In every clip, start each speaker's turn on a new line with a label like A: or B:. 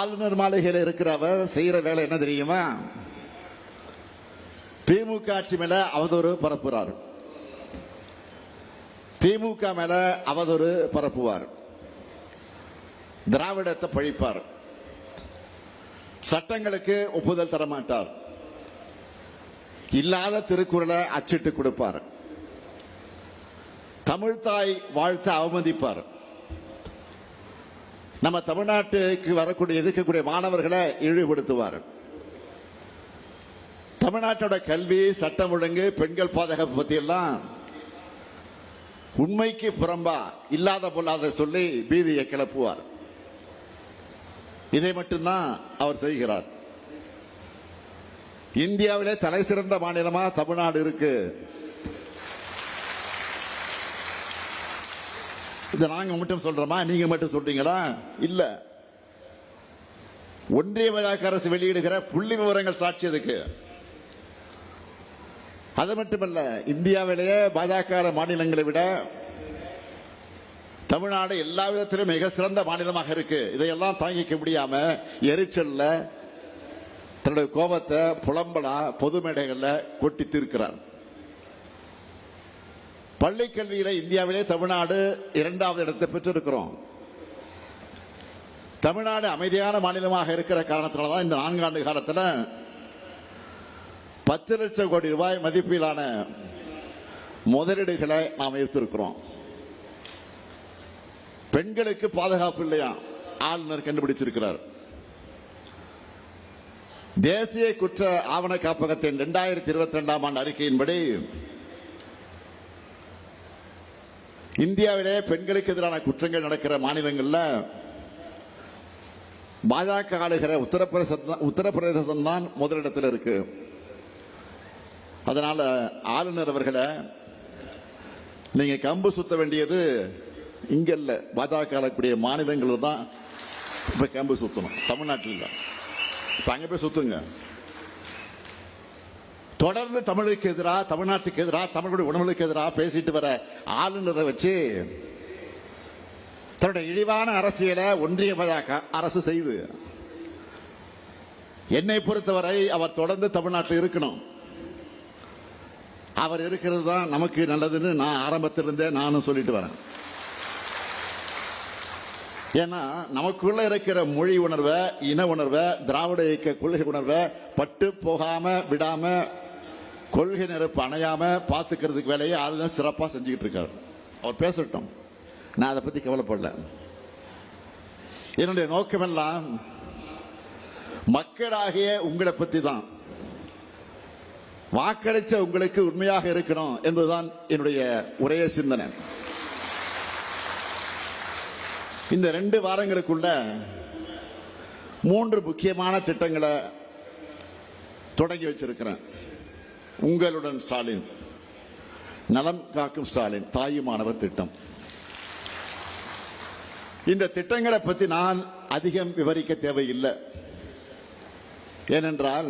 A: ஆளுநர் மாளிகையில் இருக்கிறவர் செய்யற வேலை என்ன தெரியுமா? திமுக ஆட்சி மேல அவதூறு பரப்புறார், திமுக மேல அவதூறு பரப்புவார், திராவிடத்தை பழிப்பார், சட்டங்களுக்கு ஒப்புதல் தரமாட்டார், இல்லாத திருக்குறளை அச்சிட்டு கொடுப்பார், தமிழ்தாய் வாழ்த்து அவமதிப்பார், நம்ம தமிழ்நாட்டுக்கு வரக்கூடிய இருக்கக்கூடிய மாணவர்களை இழிவுபடுத்துவார், தமிழ்நாட்டோட கல்வி, சட்டம் ஒழுங்கு, பெண்கள் பாதுகாப்பு பத்தி எல்லாம் உண்மைக்கு புறம்பா இல்லாத பொல்லாத சொல்லி பீதியை கிளப்புவார். இதை மட்டும்தான் அவர் செய்கிறார். இந்தியாவிலே தலை சிறந்த மாநிலமா தமிழ்நாடு இருக்கு. இதை நாங்க மட்டும் சொல்றோமா, நீங்க மட்டும் சொல்றீங்களா? இல்ல, ஒன்றிய பாஜக அரசு வெளியிடுகிற புள்ளி விவரங்கள் சாட்சி அதுக்கு. அது மட்டுமல்ல, இந்தியாவிலேயே பாஜக மாநிலங்களை விட தமிழ்நாடு எல்லா விதத்திலும் மிக சிறந்த மாநிலமாக இருக்கு. இதையெல்லாம் தாங்கிக்க முடியாம எரிச்சல்ல தன்னுடைய கோபத்தை புலம்பலா பொது மேடைகள்ல கொட்டி தீர்க்கிறார். பள்ளி கல்வியில இந்தியாவிலே தமிழ்நாடு 2வது இடத்தை பெற்றிருக்கிறோம். தமிழ்நாடு அமைதியான மாநிலமாக இருக்கிற காரணத்தினால்தான் இந்த 4 ஆண்டு காலத்தில் 10 லட்சம் கோடி ரூபாய் மதிப்பிலான முதலீடுகளை நாம் ஈர்த்திருக்கிறோம். பெண்களுக்கு பாதுகாப்பு இல்லையா, ஆளுநர் கண்டுபிடிச்சிருக்கிறார். தேசிய குற்ற ஆவண காப்பகத்தின் 2022ஆம் ஆண்டு அறிக்கையின்படி இந்தியாவிலே பெண்களுக்கு எதிரான குற்றங்கள் நடக்கிற மாநிலங்கள்ல பாஜக ஆளுகிற உத்தரப்பிரதேசம் தான் முதலிடத்தில் இருக்கு. அதனால ஆளுநர் அவர்களை நீங்க கம்பு சுத்த வேண்டியது இங்க இல்ல, பாஜக ஆளக்கூடிய மாநிலங்கள் தான் இப்ப கம்பு சுத்தணும், தமிழ்நாட்டில் இல்ல. இப்ப அங்க போய் சுத்துங்க. தொடர்ந்து தமிழுக்கு எதிராக, தமிழ்நாட்டுக்கு எதிராக, தமிழுடைய உணவுகளுக்கு எதிராக பேசிட்டு வர ஆளுநரை வச்சு தன்னுடைய இழிவான அரசியலை ஒன்றிய பாஜக அரசு செய்து, என்னை பொறுத்தவரை அவர் தொடர்ந்து தமிழ்நாட்டில் இருக்கணும். அவர் இருக்கிறது தான் நமக்கு நல்லதுன்னு நான் ஆரம்பத்திலிருந்தே நானும் சொல்லிட்டு வரேன். ஏன்னா நமக்குள்ள இருக்கிற மொழி உணர்வை, இன உணர்வை, திராவிட இயக்க கொள்கை உணர்வை பட்டு போகாம விடாம, கொள்கை நெருப்பு அணையாம பாத்துக்கிறதுக்கு வேலையை ஆளுநர் சிறப்பா செஞ்சுக்கிட்டு இருக்காரு. அவர் பேசட்டும், நான் அதை பத்தி கவலைப்படல. என்னுடைய நோக்கமெல்லாம் மக்களாகிய உங்களை பத்தி தான். வாக்களிச்ச உங்களுக்கு உண்மையாக இருக்கணும் என்பதுதான் என்னுடைய ஒரே சிந்தனை. இந்த 2 வாரங்களுக்குள்ள 3 முக்கியமான திட்டங்களை தொடங்கி வச்சிருக்கிறேன். உங்களுடன் ஸ்டாலின், நலம் காக்கும் ஸ்டாலின், தாயுமானவர் திட்டம். இந்த திட்டங்களை பற்றி நான் அதிகம் விவரிக்க தேவையில்லை. ஏனென்றால்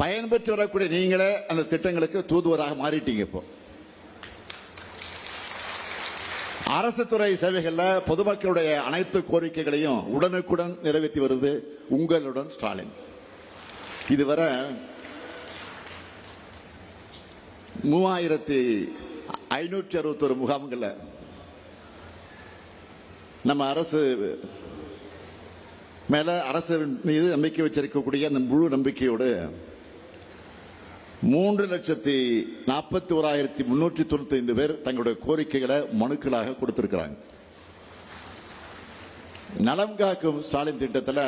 A: பயன்பெற்று வரக்கூடிய நீங்களே அந்த திட்டங்களுக்கு தூதுவராக மாறிட்டீங்க. இப்போ அரசு துறை சேவைகள்ல பொதுமக்களுடைய அனைத்து கோரிக்கைகளையும் உடனுக்குடன் நிறைவேற்றி வருது உங்களுடன் ஸ்டாலின். இதுவரை 3561 முகாம்கள் நம்ம அரசு மேல, அரசு மீது நம்பிக்கை வச்சிருக்கக்கூடிய அந்த முழு நம்பிக்கையோடு 3,41,395 பேர் தங்களுடைய கோரிக்கைகளை மனுக்களாக கொடுத்திருக்கிறாங்க. நலம் காக்கும் ஸ்டாலின் திட்டத்தில்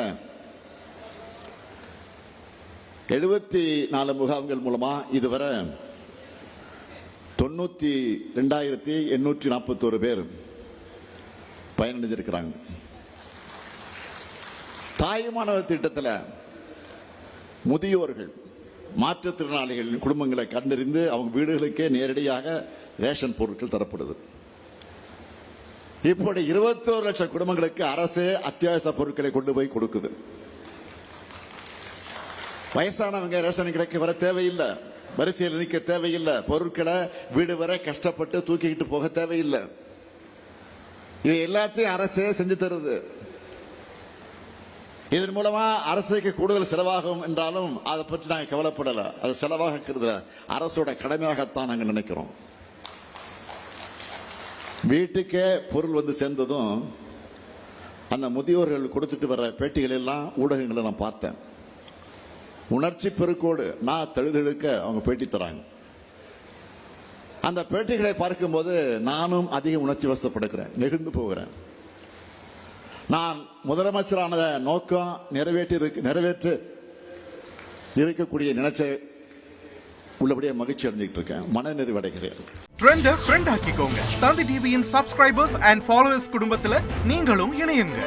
A: 74 முகாம்கள் மூலமா இதுவரை 92,841 பேர் பயனடைஞ்சிருக்கிறாங்க. தாயுமானவர் திட்டத்தில் முதியோர்கள், மாற்றுத்திறனாளிகளின் குடும்பங்களை கண்டறிந்து அவங்க வீடுகளுக்கே நேரடியாக ரேஷன் பொருட்கள் தரப்படுது. இப்படி 21 லட்சம் குடும்பங்களுக்கு அரசே அத்தியாவசிய பொருட்களை கொண்டு போய் கொடுக்குது. வயசானவங்க ரேஷன் கிடைக்க வர தேவையில்லை, வரிசையில் நிற்க தேவையில்லை, பொருட்களை வீடு வரை கஷ்டப்பட்டு தூக்கிக்கிட்டு போக தேவையில்லை. இது எல்லாத்தையும் அரசே செஞ்சு தருது. இதன் மூலமா அரசுக்கு கூடுதல் செலவாகும் என்றாலும் அதை பற்றி நாங்கள் கவலைப்படல. அது செலவாகிறது அரசோட கடமையாகத்தான் நாங்கள் நினைக்கிறோம். வீட்டுக்கே பொருள் வந்து சேர்ந்ததும் அந்த முதியோர்கள் கொடுத்துட்டு வர்ற பேட்டிகள் எல்லாம் ஊடகங்களை நான் பார்த்தேன். உணர்ச்சி பெருக்கோடு நான் தழுதழுக்க அவங்க பேட்டி தராங்க. அந்த பேட்டிகளை பார்க்கும்போது நானும் அதிக உணர்ச்சி வசப்படுகிறேன், நெகிழ்ந்து போகிறேன். நான் முதலமைச்சரான நோக்கம் நிறைவேற்று இருக்கக்கூடிய நினைச்ச உள்ளபடியே மகிழ்ச்சி அடைஞ்சிட்டு இருக்கேன், மனநிறைவு அடைகிறேன்.
B: ட்ரெண்ட ஃப்ரெண்ட் ஆக்கிக்கோங்க. தந்தி டிவியின் சப்ஸ்கிரைபர்ஸ் அண்ட் ஃபாலோவர்ஸ் குடும்பத்துல நீங்களும் இணையுங்க.